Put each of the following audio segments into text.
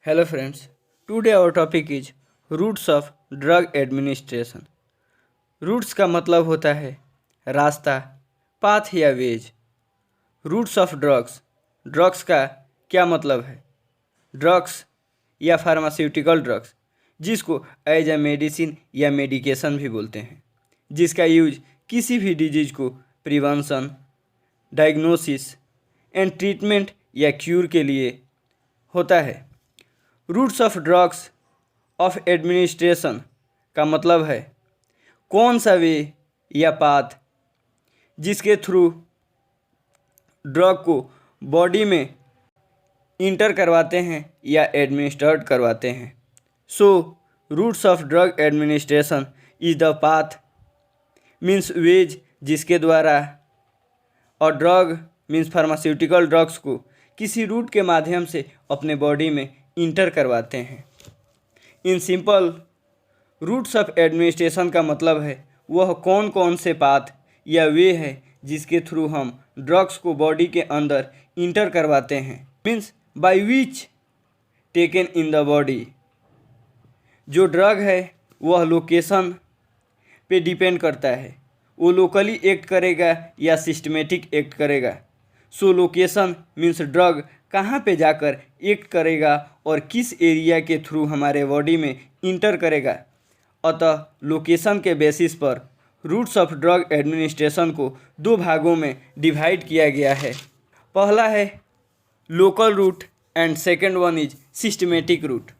Hello friends, today our topic is routes of drug administration. Routes का मतलब होता है रास्ता, पाथ या ways. Routes of drugs, drugs का क्या मतलब है? ड्रग्स या फार्मास्यूटिकल ड्रग्स, जिसको एज ए मेडिसिन या मेडिकेशन भी बोलते हैं, जिसका यूज किसी भी डिजीज को प्रिवेंशन, डायग्नोसिस एंड ट्रीटमेंट या क्यूर के लिए होता है। Routes of drugs of administration का मतलब है कौन सा वे या पाथ जिसके थ्रू ड्रग को बॉडी में इंटर करवाते हैं या एडमिनिस्टर्ड करवाते हैं। So routes of drug administration is the path means ways जिसके द्वारा और ड्रग मीन्स फार्मास्यूटिकल ड्रग्स को किसी रूट के माध्यम से अपने बॉडी में इंटर करवाते हैं। In simple routes of administration का मतलब है वह कौन कौन से पाथ या वे है जिसके थ्रू हम ड्रग्स को बॉडी के अंदर इंटर करवाते हैं, means by which taken in the body. जो ड्रग है वह लोकेशन पे डिपेंड करता है, वो लोकली एक्ट करेगा या सिस्टमेटिक एक्ट करेगा। सो लोकेशन मीन्स ड्रग कहाँ पे जाकर एक्ट करेगा और किस एरिया के थ्रू हमारे बॉडी में इंटर करेगा। अतः लोकेशन के बेसिस पर रूट्स ऑफ ड्रग एडमिनिस्ट्रेशन को दो भागों में डिवाइड किया गया है। पहला है local route and second one is systematic route.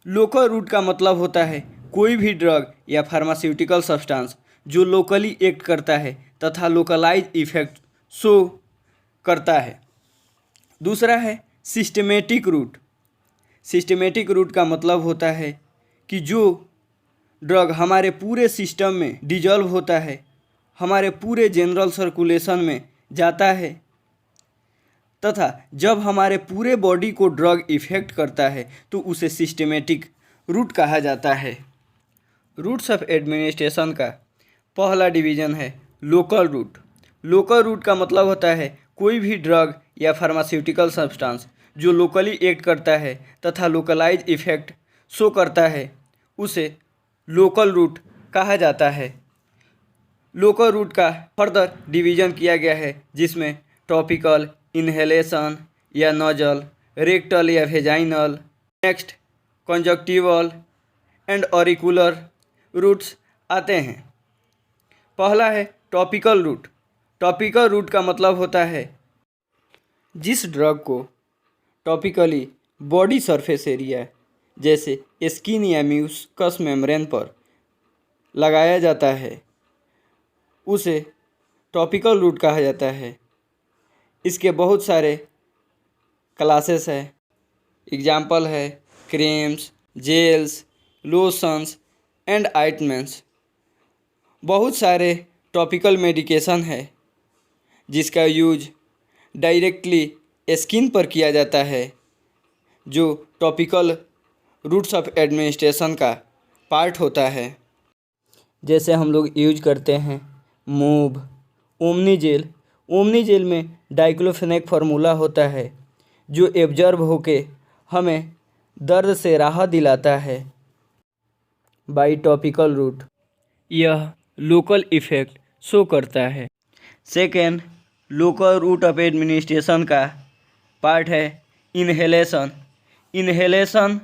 Local route का मतलब होता है कोई भी ड्रग या फार्मास्यूटिकल सब्सटेंस जो लोकली एक्ट करता है तथा लोकलाइज इफेक्ट शो करता है। दूसरा है सिस्टमेटिक रूट। सिस्टमेटिक रूट का मतलब होता है कि जो ड्रग हमारे पूरे सिस्टम में डिजॉल्व होता है, हमारे पूरे जनरल सर्कुलेशन में जाता है तथा जब हमारे पूरे बॉडी को ड्रग इफेक्ट करता है तो उसे सिस्टमेटिक रूट कहा जाता है। रूट्स ऑफ एडमिनिस्ट्रेशन का पहला डिवीज़न है लोकल रूट। लोकल रूट का मतलब होता है कोई भी ड्रग या फार्मास्यूटिकल सब्सटेंस जो लोकली एक्ट करता है तथा लोकलाइज इफेक्ट शो करता है उसे लोकल रूट कहा जाता है। लोकल रूट का फर्दर डिवीज़न किया गया है जिसमें टॉपिकल, इन्हेलेशन या नोजल, रेक्टल या vaginal, next conjunctival and auricular routes आते हैं। पहला है टॉपिकल रूट। टॉपिकल रूट का मतलब होता है जिस ड्रग को टॉपिकली बॉडी सरफेस एरिया जैसे स्किन या म्यूकस मेम्ब्रेन पर लगाया जाता है उसे टॉपिकल रूट कहा जाता है। इसके बहुत सारे क्लासेस है, एग्जाम्पल है क्रीम्स, जेल्स, लोशंस एंड आइटमेंट्स। बहुत सारे टॉपिकल मेडिकेशन है जिसका यूज डायरेक्टली स्किन पर किया जाता है जो टॉपिकल रूट्स ऑफ एडमिनिस्ट्रेशन का पार्ट होता है। जैसे हम लोग यूज करते हैं Moov, Omni gel. Omni gel में डाइक्लोफेनेक फार्मूला होता है जो एब्जॉर्ब होके हमें दर्द से राहत दिलाता है बाई टॉपिकल रूट। यह लोकल इफ़ेक्ट शो करता है। Second local route of administration का पार्ट है इन्हेलेशन। इन्हेलेशन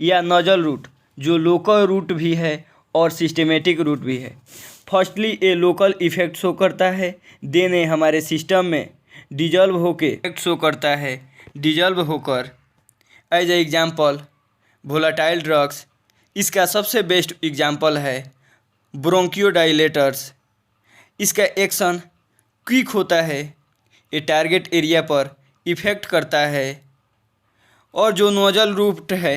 या नोजल रूट जो लोकल रूट भी है और सिस्टमेटिक रूट भी है। फर्स्टली ये लोकल इफ़ेक्ट शो करता है, देन ये हमारे सिस्टम में डिजॉल्व होके इफेक्ट शो करता है। डिजॉल्व होकर as a example volatile drugs, इसका सबसे बेस्ट एग्जाम्पल है ब्रोंकियोडाइलेटर्स। इसका एक्शन क्विक होता है, ये टारगेट एरिया पर इफ़ेक्ट करता है। और जो नोजल रूट है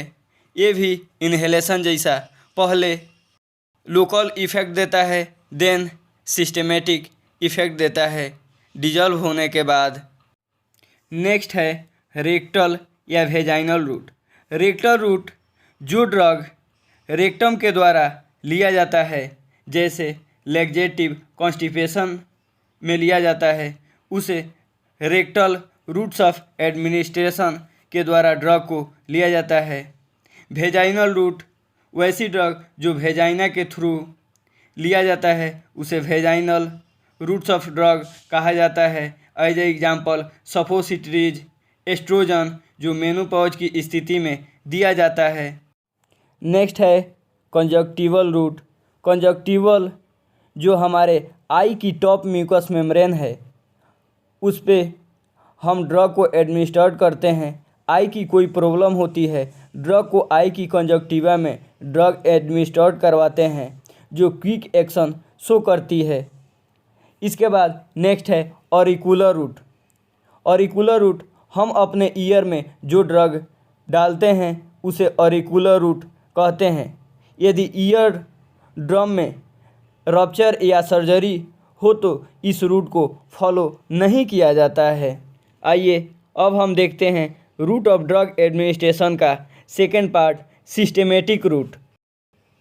ये भी इन्हेलेशन जैसा पहले लोकल इफ़ेक्ट देता है, देन सिस्टमेटिक इफ़ेक्ट देता है डिजॉल्व होने के बाद। नेक्स्ट है रेक्टल या वेजाइनल रूट। रेक्टल रूट जो ड्रग रेक्टम के द्वारा लिया जाता है जैसे लैक्सेटिव, कॉन्स्टिपेशन में लिया जाता है उसे रेक्टल रूट्स ऑफ एडमिनिस्ट्रेशन के द्वारा ड्रग को लिया जाता है। वेजाइनल रूट, वैसी ड्रग जो वेजाइना के थ्रू लिया जाता है उसे वेजाइनल रूट्स ऑफ ड्रग कहा जाता है। एज एग्जाम्पल सपोसिटरीज, एस्ट्रोजन जो मेनोपॉज की स्थिति में दिया जाता है। नेक्स्ट है कंजक्टिवल रूट। कंजक्टिवल जो हमारे आई की टॉप म्यूकस मेम्ब्रेन है उस पे हम ड्रग को एडमिनिस्टर करते हैं। आई की कोई प्रॉब्लम होती है, ड्रग को आई की कंजक्टिवा में ड्रग एडमिनिस्टर करवाते हैं जो क्विक एक्शन शो करती है। इसके बाद नेक्स्ट है ऑरिकुलर रूट। ऑरिकुलर रूट हम अपने ईयर में जो ड्रग डालते हैं उसे ऑरिकुलर रूट कहते हैं। यदि ईयर ड्रम में रप्चर या सर्जरी हो तो इस रूट को फॉलो नहीं किया जाता है। आइए अब हम देखते हैं रूट ऑफ ड्रग एडमिनिस्ट्रेशन का second part, systematic route.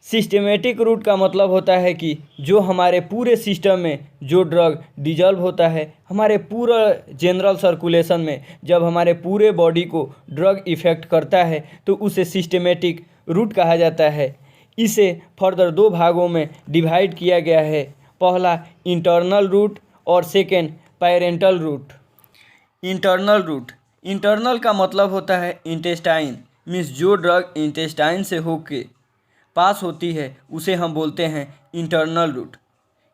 Systematic route का मतलब होता है कि जो हमारे पूरे सिस्टम में जो ड्रग डिजॉल्व होता है, हमारे पूरा जनरल सर्कुलेशन में जब हमारे पूरे बॉडी को ड्रग इफ़ेक्ट करता है तो उसे सिस्टेमेटिक रूट कहा जाता है। इसे फर्दर दो भागों में डिवाइड किया गया है, पहला इंटरनल रूट और second parental route. Internal route, internal का मतलब होता है इंटेस्टाइन, मीन्स जो ड्रग इंटेस्टाइन से होके पास होती है उसे हम बोलते हैं इंटरनल रूट।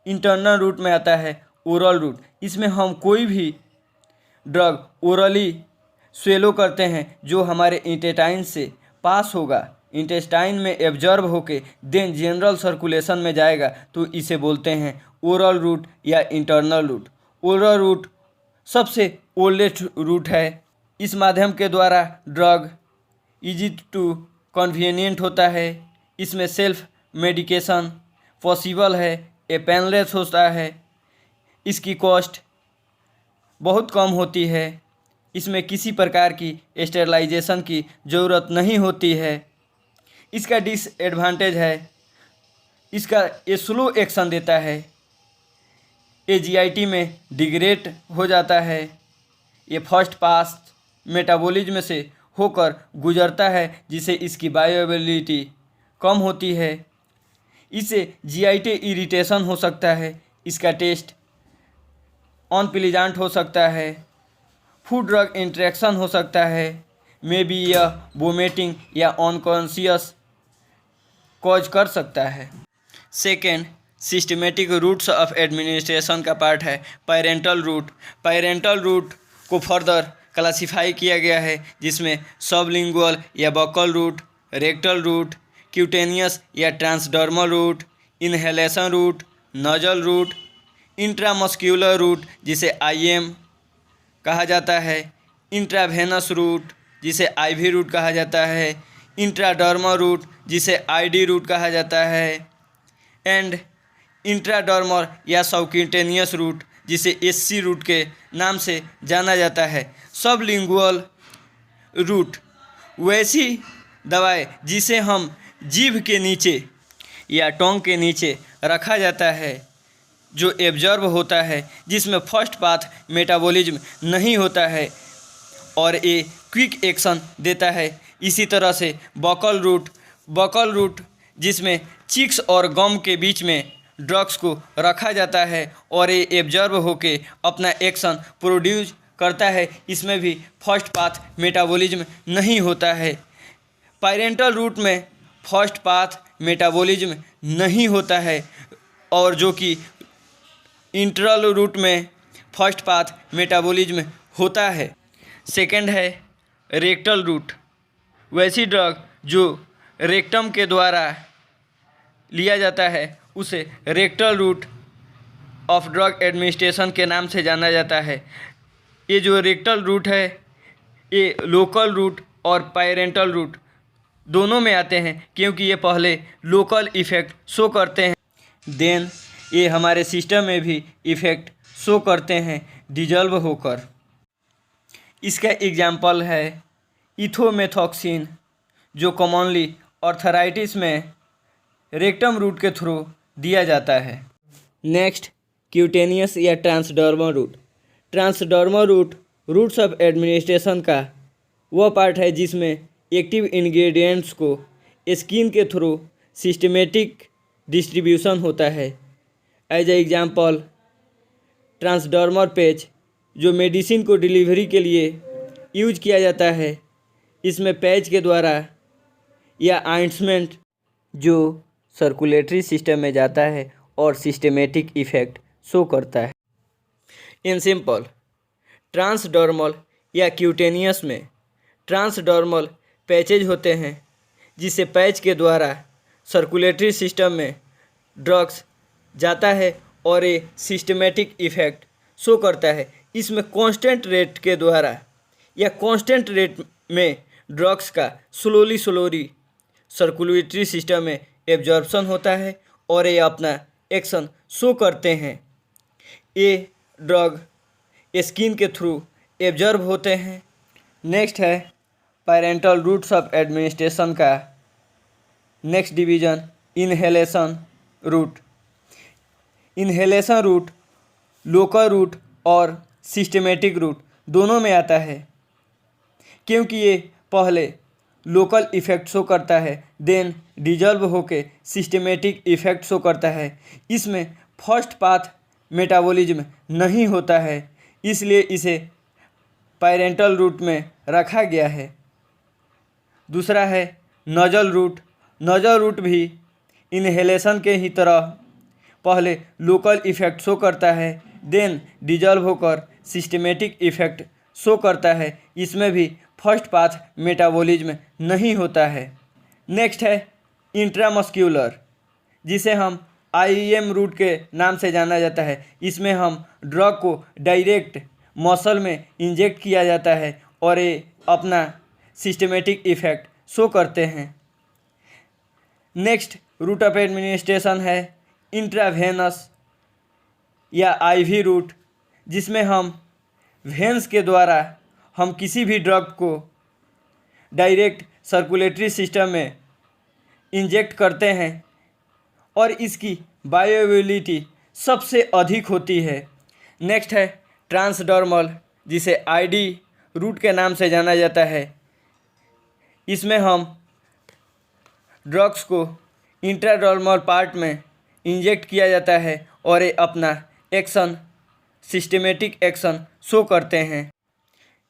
इंटरनल रूट में आता है ओरल रूट। इसमें हम कोई भी ड्रग ओरली स्वेलो करते हैं जो हमारे इंटेस्टाइन से पास होगा, इंटेस्टाइन में एब्जॉर्ब होके देन जनरल सर्कुलेशन में जाएगा तो इसे बोलते हैं ओरल रूट या इंटरनल रूट। ओरल रूट सबसे ओल्डेस्ट रूट है। इस माध्यम के द्वारा ड्रग इजी टू कन्वीनियंट होता है। इसमें सेल्फ मेडिकेशन पॉसिबल है, ये पेनलेस होता है, इसकी कॉस्ट बहुत कम होती है, इसमें किसी प्रकार की स्टेरलाइजेशन की ज़रूरत नहीं होती है। इसका डिसएडवांटेज है इसका ये स्लो एक्शन देता है, ये जीआईटी में डिग्रेड हो जाता है, ये फर्स्ट पास मेटाबॉलिज्म से होकर गुजरता है जिससे इसकी बायोअवेलेबिलिटी कम होती है। इससे जीआईटी इरिटेशन हो सकता है, इसका टेस्ट अनप्लीजेंट हो सकता है, फूड ड्रग इंटरेक्शन हो सकता है, मे बी यह वोमिटिंग या अनकॉन्शियस कॉज कर सकता है। Second systematic routes of administration का पार्ट है पैरेंटल रूट। पैरेंटल रूट को फर्दर क्लासिफाई किया गया है जिसमें सबलिंगुअल या buccal route, rectal route, cutaneous या transdermal route, inhalation route, nasal route, intramuscular route जिसे आईएम कहा जाता है, इंट्रावेनस रूट जिसे आईवी रूट कहा जाता है, इंट्राडर्मल रूट जिसे आईडी रूट कहा जाता है, एंड इंट्राडर्मल या सबक्यूटेनियस रूट जिसे एससी रूट के नाम से जाना जाता है। सबलिंगुअल रूट वैसी दवाएं जिसे हम जीभ के नीचे या टोंग के नीचे रखा जाता है, जो एब्जॉर्ब होता है, जिसमें फर्स्ट पाथ मेटाबॉलिज्म नहीं होता है और ये क्विक एक्शन देता है। इसी तरह से बकल रूट जिसमें चिक्स और गम के बीच में ड्रग्स को रखा जाता है और ये एब्जॉर्ब होके अपना एक्शन प्रोड्यूस करता है, इसमें भी फर्स्ट पाथ मेटाबॉलिज्म नहीं होता है। पैरेंटल रूट में फर्स्ट पाथ मेटाबॉलिज्म नहीं होता है और जो कि इंटरल रूट में फर्स्ट पाथ मेटाबॉलिज्म होता है। सेकंड है रेक्टल रूट। वैसी ड्रग जो रेक्टम के द्वारा लिया जाता है उसे rectal route of drug administration के नाम से जाना जाता है। ये जो रेक्टल रूट है ये लोकल रूट और पैरेंटल रूट दोनों में आते हैं क्योंकि ये पहले लोकल इफ़ेक्ट शो करते हैं, देन ये हमारे सिस्टम में भी इफ़ेक्ट शो करते हैं डिजॉल्व होकर। इसका एग्जाम्पल है इथोमेथॉक्सिन जो कॉमनली आर्थराइटिस में रेक्टम रूट के थ्रू दिया जाता है। नेक्स्ट क्यूटेनियस या transdermal route. Transdermal route routes of administration का वह पार्ट है जिसमें एक्टिव इंग्रेडिएंट्स को स्किन के थ्रू सिस्टमेटिक डिस्ट्रीब्यूशन होता है। As a example, transdermal patch जो मेडिसिन को डिलीवरी के लिए यूज किया जाता है। इसमें पैच के द्वारा या ऑइंटमेंट जो सर्कुलेटरी सिस्टम में जाता है और सिस्टमेटिक इफेक्ट शो करता है। इन सिंपल, ट्रांसडर्मल या क्यूटेनियस में ट्रांसडर्मल पैचेज होते हैं जिससे पैच के द्वारा सर्कुलेटरी सिस्टम में ड्रग्स जाता है और ये सिस्टमेटिक इफेक्ट शो करता है। इसमें कांस्टेंट रेट के द्वारा या कांस्टेंट रेट में ड्रग्स का स्लोली सर्कुलेटरी सिस्टम में एब्जॉर्प्शन होता है और ये अपना एक्शन शो करते हैं। ये ड्रग स्किन के थ्रू एब्जॉर्ब होते हैं। नेक्स्ट है पैरेंटल रूट्स ऑफ एडमिनिस्ट्रेशन का next division inhalation route. Inhalation route local route और सिस्टमेटिक रूट दोनों में आता है, क्योंकि ये पहले लोकल इफ़ेक्ट शो करता है देन डिजॉल्व होके सिस्टमेटिक इफ़ेक्ट शो करता है। इसमें फर्स्ट पाथ मेटाबॉलिज्म नहीं होता है, इसलिए इसे पैरेंटल रूट में रखा गया है। दूसरा है नजल रूट। नजल रूट भी इनहेलेशन के ही तरह पहले लोकल इफ़ेक्ट शो करता है देन डिजॉल्व होकर सिस्टमेटिक इफ़ेक्ट शो करता है। इसमें भी फर्स्ट पाथ मेटाबॉलिज्म नहीं होता है। नेक्स्ट है इंट्रामस्क्यूलर, जिसे हम आईएम रूट के नाम से जाना जाता है। इसमें हम ड्रग को डायरेक्ट मसल में इंजेक्ट किया जाता है और ये अपना सिस्टमेटिक इफ़ेक्ट शो करते हैं। नेक्स्ट रूट ऑफ एडमिनिस्ट्रेशन है इंट्रावेनस या आईवी रूट, जिसमें हम वेंस के द्वारा हम किसी भी ड्रग को डायरेक्ट सर्कुलेटरी सिस्टम में इंजेक्ट करते हैं और इसकी बायोअवेलेबिलिटी सबसे अधिक होती है। नेक्स्ट है ट्रांसडर्मल, जिसे आईडी रूट के नाम से जाना जाता है। इसमें हम ड्रग्स को इंट्राडर्मल पार्ट में इंजेक्ट किया जाता है और ये अपना एक्शन सिस्टमेटिक एक्शन शो करते हैं।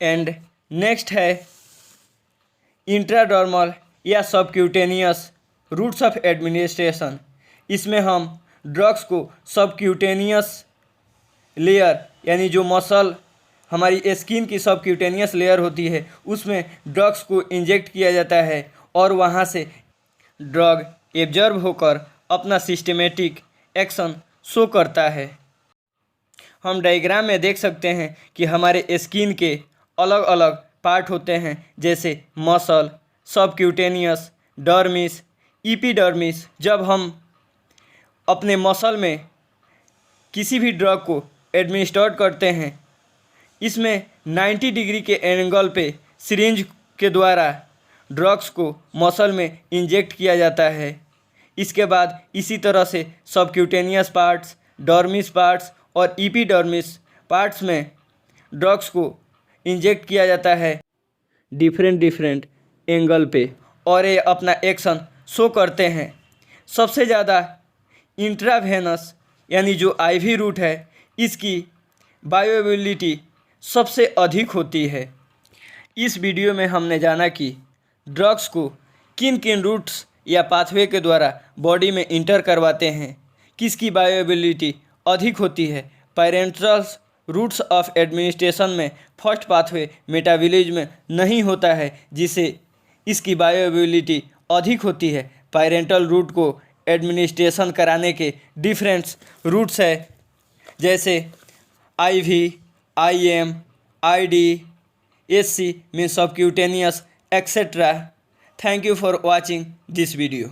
एंड नेक्स्ट है इंट्राडर्मल या सबक्यूटेनियस रूट्स ऑफ एडमिनिस्ट्रेशन। इसमें हम ड्रग्स को सबक्यूटेनियस लेयर यानी जो मसल हमारी स्किन की सबक्यूटेनियस लेयर होती है उसमें ड्रग्स को इंजेक्ट किया जाता है और वहाँ से ड्रग एब्जॉर्ब होकर अपना सिस्टमेटिक एक्शन शो करता है। हम डायग्राम में देख सकते हैं कि हमारे स्किन के अलग अलग पार्ट होते हैं, जैसे मसल, सबक्यूटेनियस, डर्मिस, एपिडर्मिस। जब हम अपने मसल में किसी भी ड्रग को एडमिनिस्टर करते हैं, इसमें 90 डिग्री के एंगल पे सिरिंज के द्वारा ड्रग्स को मसल में इंजेक्ट किया जाता है। इसके बाद इसी तरह से सबक्यूटेनियस पार्ट्स, डर्मिस पार्ट्स और एपिडर्मिस पार्ट्स में ड्रग्स को इंजेक्ट किया जाता है डिफरेंट एंगल पे और ये अपना एक्शन शो करते हैं। सबसे ज़्यादा इंट्रावेनस यानी जो आईवी रूट है इसकी बायोअवेलेबिलिटी सबसे अधिक होती है। इस वीडियो में हमने जाना कि ड्रग्स को किन किन रूट्स या पाथवे के द्वारा बॉडी में इंटर करवाते हैं, किसकी बायोअवेलेबिलिटी अधिक होती है। पैरेंटल रूट्स ऑफ एडमिनिस्ट्रेशन में फर्स्ट पाथवे मेटाबॉलिज्म नहीं होता है, जिससे इसकी बायोअवेलेबिलिटी अधिक होती है। पैरेंटल रूट को एडमिनिस्ट्रेशन कराने के डिफरेंट रूट्स है, जैसे IV, IM, ID, SC means subcutaneous etcetera. Thank you for watching this video.